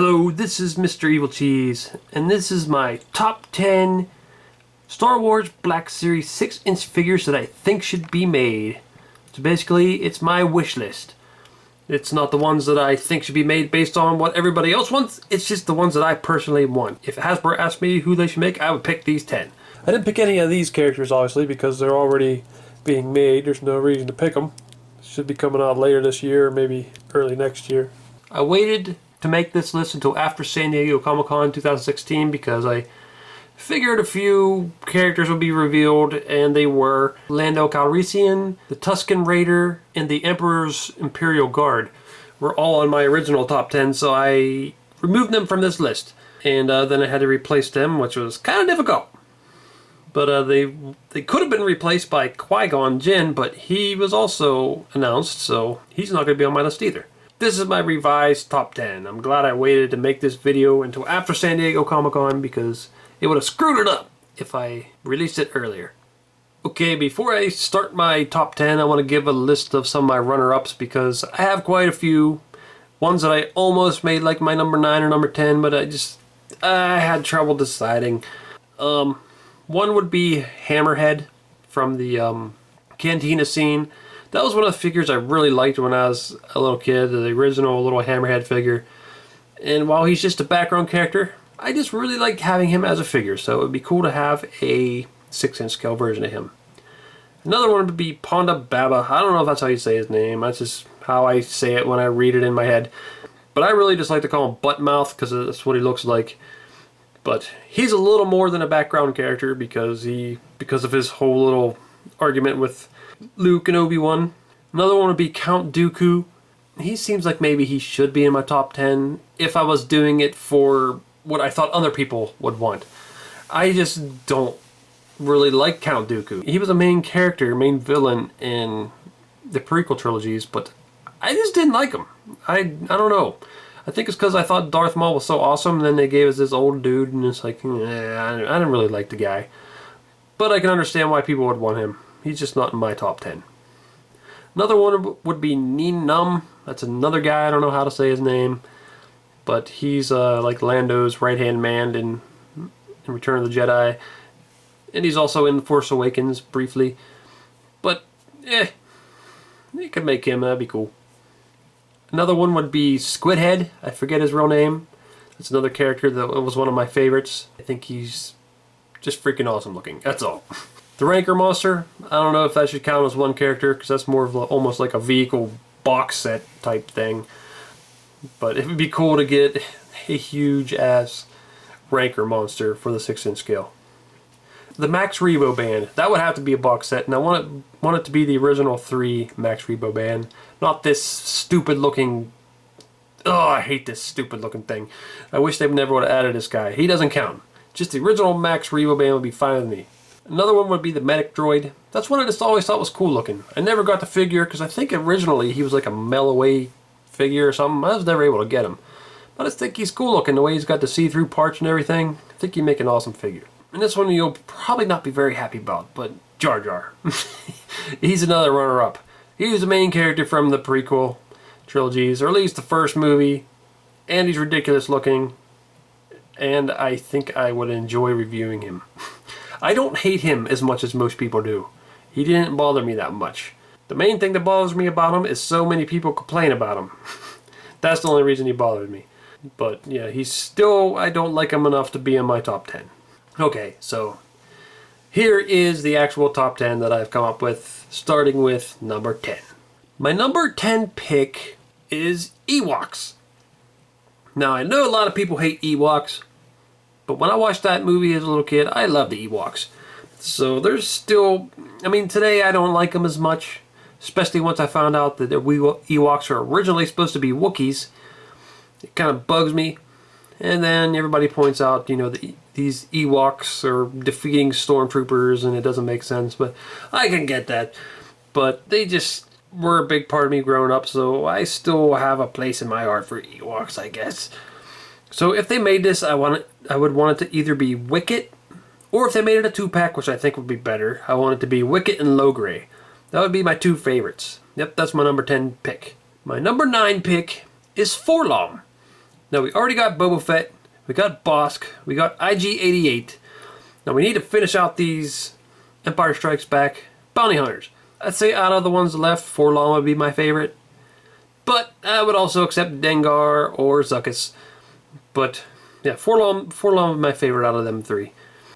Hello, this is Mr. Evilcheese, and this is my top 10 Star Wars Black Series 6-inch figures that I think should be made. So basically, it's my wish list. It's not the ones that I think should be made based on what everybody else wants, it's just the ones that I personally want. If Hasbro asked me who they should make, I would pick these 10. I didn't pick any of these characters, obviously, because they're already being made. There's no reason to pick them. Should be coming out later this year, maybe early next year. I waited to make this list until after San Diego Comic-Con 2016 because I figured a few characters would be revealed, and they were Lando Calrissian, the Tusken Raider, and the Emperor's Imperial Guard were all on my original top 10, so I removed them from this list. And then I had to replace them, which was kind of difficult. But they could have been replaced by Qui-Gon Jinn, but he was also announced, so he's not going to be on my list either. This is my revised top 10. I'm glad I waited to make this video until after San Diego Comic-Con because it would have screwed it up if I released it earlier. Okay, before I start my top 10, I want to give a list of some of my runner-ups because I have quite a few. Ones that I almost made like my number 9 or number 10, but I had trouble deciding. One would be Hammerhead from the Cantina scene. That was one of the figures I really liked when I was a little kid, the original little Hammerhead figure. And while he's just a background character, I just really like having him as a figure, so it would be cool to have a 6-inch scale version of him. Another one would be Ponda Baba. I don't know if that's how you say his name, that's just how I say it when I read it in my head. But I really just like to call him Buttmouth because that's what he looks like. But he's a little more than a background character because of his whole little argument with Luke and Obi-Wan. Another one would be Count Dooku. He seems like maybe he should be in my top 10 if I was doing it for what I thought other people would want. I just don't really like Count Dooku. He was a main character, main villain in the prequel trilogies, but I just didn't like him. I don't know. I think it's because I thought Darth Maul was so awesome, and then they gave us this old dude, and it's like, I didn't really like the guy. But I can understand why people would want him. He's just not in my top 10. Another one would be Nien Nunb. That's another guy, I don't know how to say his name. But he's like Lando's right-hand man in Return of the Jedi. And he's also in The Force Awakens briefly. But, you could make him, that'd be cool. Another one would be Squidhead. I forget his real name. That's another character that was one of my favorites. I think he's just freaking awesome looking, that's all. The Rancor Monster, I don't know if that should count as one character because that's more of almost like a vehicle box set type thing. But it would be cool to get a huge ass Rancor Monster for the 6-inch scale. The Max Rebo Band, that would have to be a box set, and I want it to be the original 3 Max Rebo Band, not this stupid looking. Oh, I hate this stupid looking thing. I wish they never would have added this guy. He doesn't count. Just the original Max Rebo Band would be fine with me. Another one would be the Medic Droid. That's one I just always thought was cool looking. I never got the figure because I think originally he was like a mail-away figure or something. I was never able to get him. But I just think he's cool looking, the way he's got the see-through parts and everything. I think he'd make an awesome figure. And this one you'll probably not be very happy about, but Jar Jar. He's another runner-up. He was the main character from the prequel trilogies, or at least the first movie. And he's ridiculous looking. And I think I would enjoy reviewing him. I don't hate him as much as most people do. He didn't bother me that much. The main thing that bothers me about him is so many people complain about him. That's the only reason he bothered me. But yeah, he's still, I don't like him enough to be in my top 10. Okay, so here is the actual top 10 that I've come up with, starting with number 10. My number 10 pick is Ewoks. Now, I know a lot of people hate Ewoks, but when I watched that movie as a little kid, I loved the Ewoks. So there's still, I mean, today I don't like them as much, especially once I found out that the Ewoks are originally supposed to be Wookiees. It kind of bugs me. And then everybody points out, you know, these Ewoks are defeating stormtroopers and it doesn't make sense, but I can get that. But they just were a big part of me growing up, so I still have a place in my heart for Ewoks, I guess. So if they made this, I would want it to either be Wicket, or if they made it a 2-pack, which I think would be better, I want it to be Wicket and Logray. That would be my 2 favorites. Yep, that's my number 10 pick. My number 9 pick is Forlom. Now we already got Boba Fett, we got Bosk, we got IG-88. Now we need to finish out these Empire Strikes Back bounty hunters. I'd say out of the ones left, Forlom would be my favorite. But I would also accept Dengar or Zuckuss. But yeah, Forlom is my favorite out of them three.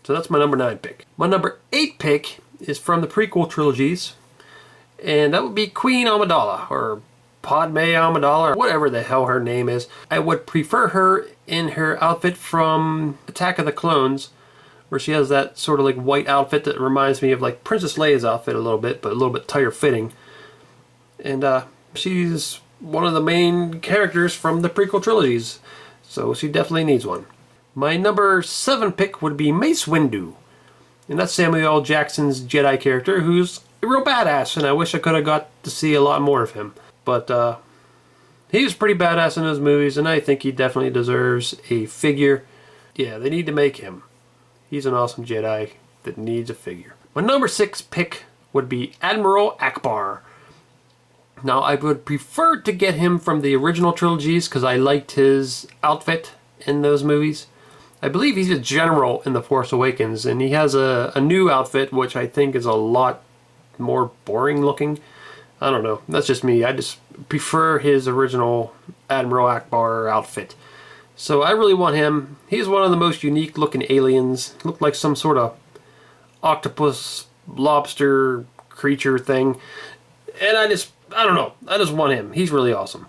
So that's my number 9 pick. My number 8 pick is from the prequel trilogies. And that would be Queen Amidala, or Padme Amidala, or whatever the hell her name is. I would prefer her in her outfit from Attack of the Clones, where she has that sort of like white outfit that reminds me of like Princess Leia's outfit a little bit, but a little bit tighter fitting. And she's one of the main characters from the prequel trilogies, so she definitely needs one. My number 7 pick would be Mace Windu, and that's Samuel L. Jackson's Jedi character, who's a real badass, and I wish I could have got to see a lot more of him. But he was pretty badass in those movies, and I think he definitely deserves a figure. Yeah, they need to make him. He's an awesome Jedi that needs a figure. My number 6 pick would be Admiral Akbar. Now, I would prefer to get him from the original trilogies because I liked his outfit in those movies. I believe he's a general in The Force Awakens, and he has a new outfit which I think is a lot more boring looking. I don't know. That's just me. I just prefer his original Admiral Akbar outfit. So I really want him. He's one of the most unique looking aliens. Looked like some sort of octopus, lobster creature thing. And I don't know. I just want him. He's really awesome.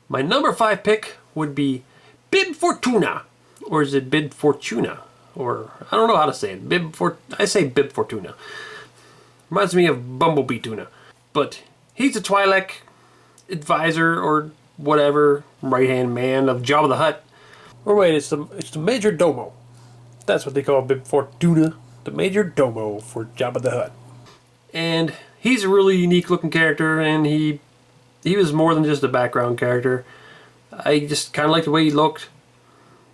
My number 5 pick would be Bib Fortuna. Or is it Bib Fortuna? Or, I don't know how to say it. I say Bib Fortuna. Reminds me of Bumblebee Tuna. But he's a Twi'lek advisor or whatever, right-hand man of Jabba the Hutt. Or wait, it's the Major Domo. That's what they call Bib Fortuna. The Major Domo for Jabba the Hutt. And he's a really unique looking character, and he was more than just a background character. I just kind of like the way he looked.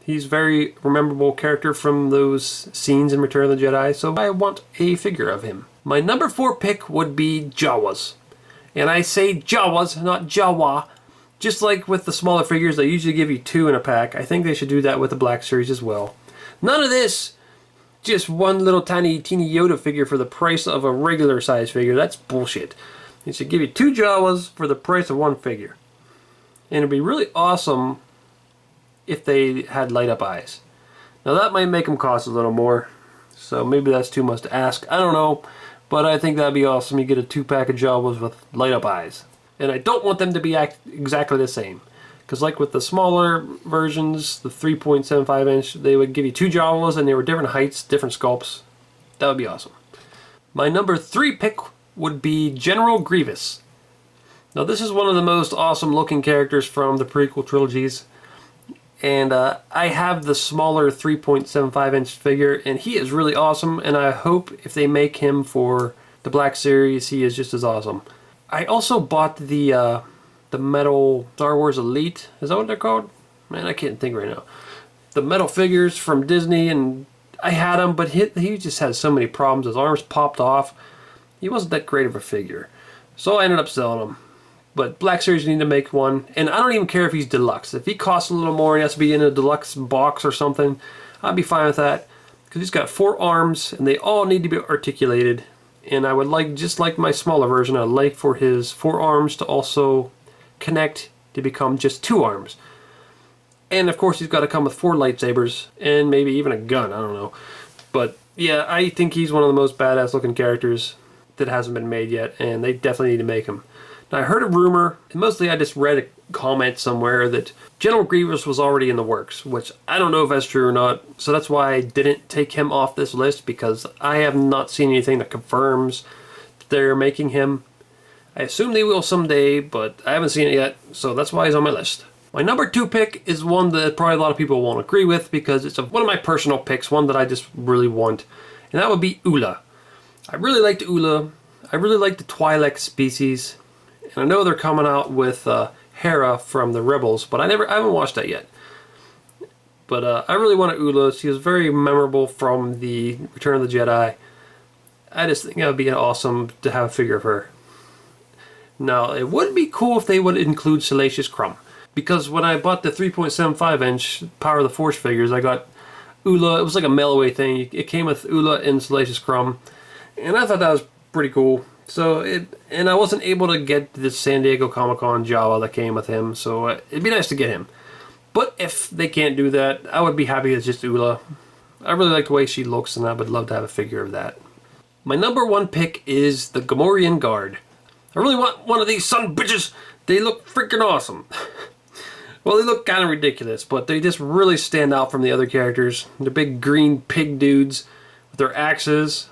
He's a very memorable character from those scenes in Return of the Jedi, so I want a figure of him. My number 4 pick would be Jawas. And I say Jawas, not Jawa. Just like with the smaller figures, they usually give you 2 in a pack. I think they should do that with the Black Series as well. None of this, just one little tiny teeny Yoda figure for the price of a regular size figure. That's bullshit. They should give you 2 Jawas for the price of 1 figure. And it'd be really awesome if they had light up eyes. Now that might make them cost a little more, so maybe that's too much to ask. I don't know, but I think that'd be awesome. You get a 2-pack of Jawas with light up eyes. And I don't want them to be exactly the same. Because like with the smaller versions, the 3.75 inch, they would give you 2 Jawas and they were different heights, different sculpts. That would be awesome. My number 3 pick would be General Grievous. Now this is one of the most awesome looking characters from the prequel trilogies. And I have the smaller 3.75 inch figure, and he is really awesome, and I hope if they make him for the Black Series, he is just as awesome. I also bought the metal Star Wars Elite. Is that what they're called? Man, I can't think right now. The metal figures from Disney, and I had him, but he just had so many problems. His arms popped off. He wasn't that great of a figure. So I ended up selling him. But Black Series need to make one, and I don't even care if he's deluxe. If he costs a little more and he has to be in a deluxe box or something, I'd be fine with that. Because he's got 4 arms, and they all need to be articulated. And I would like, just like my smaller version, I'd like for his 4 arms to also connect to become just 2 arms. And of course he's got to come with 4 lightsabers, and maybe even a gun, I don't know. But yeah, I think he's one of the most badass looking characters that hasn't been made yet, and they definitely need to make him. Now I heard a rumor, and mostly I just read a comment somewhere, that General Grievous was already in the works, which I don't know if that's true or not, so that's why I didn't take him off this list, because I have not seen anything that confirms that they're making him. I assume they will someday, but I haven't seen it yet, so that's why he's on my list. My number 2 pick is one that probably a lot of people won't agree with, because it's one of my personal picks, one that I just really want, and that would be Ula. I really liked Ula. I really like the Twi'lek species. And I know they're coming out with Hera from the Rebels, but I haven't watched that yet. But I really wanted Ula. She was very memorable from the Return of the Jedi. I just think it would be awesome to have a figure of her. Now, it would be cool if they would include Salacious Crumb. because when I bought the 3.75 inch Power of the Force figures, I got Ula. It was like a mail-away thing. It came with Ula and Salacious Crumb, and I thought that was pretty cool. So and I wasn't able to get the San Diego Comic-Con Jawa that came with him, so it'd be nice to get him. But if they can't do that, I would be happy with just Ula. I really like the way she looks, and I would love to have a figure of that. My number one pick is the Mandalorian Guard. I really want one of these son bitches. They look freaking awesome. Well, they look kind of ridiculous, but they just really stand out from the other characters. They're big green pig dudes with their axes.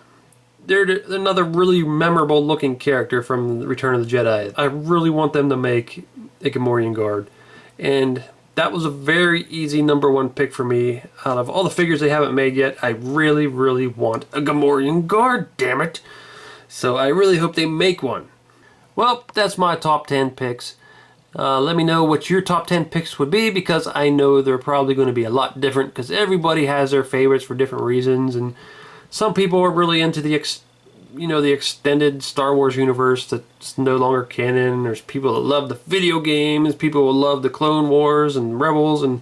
They're another really memorable looking character from Return of the Jedi. I really want them to make a Mandalorian Guard. And that was a very easy number one pick for me. Out of all the figures they haven't made yet, I really, really want a Mandalorian Guard, damn it. So I really hope they make one. Well, that's my top 10 picks. Let me know what your top 10 picks would be, because I know they're probably going to be a lot different, because everybody has their favorites for different reasons, and some people are really into the extended Star Wars universe that's no longer canon. There's people that love the video games, people who love the Clone Wars and Rebels and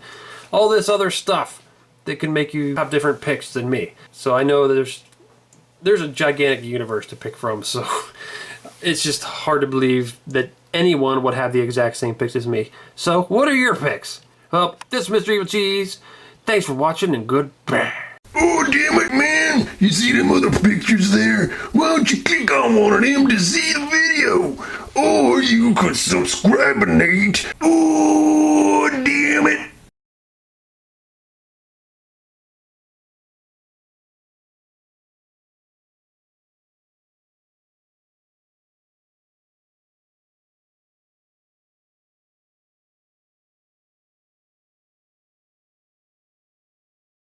all this other stuff that can make you have different picks than me. So I know there's a gigantic universe to pick from, so it's just hard to believe that anyone would have the exact same picks as me. So what are your picks? Well, this is Mr. Evilcheese. Thanks for watching, and goodbye. Oh, damn it, man. You see them other pictures there? Why don't you click on one of them to see the video? Or you could subscribe, Nate. Oh.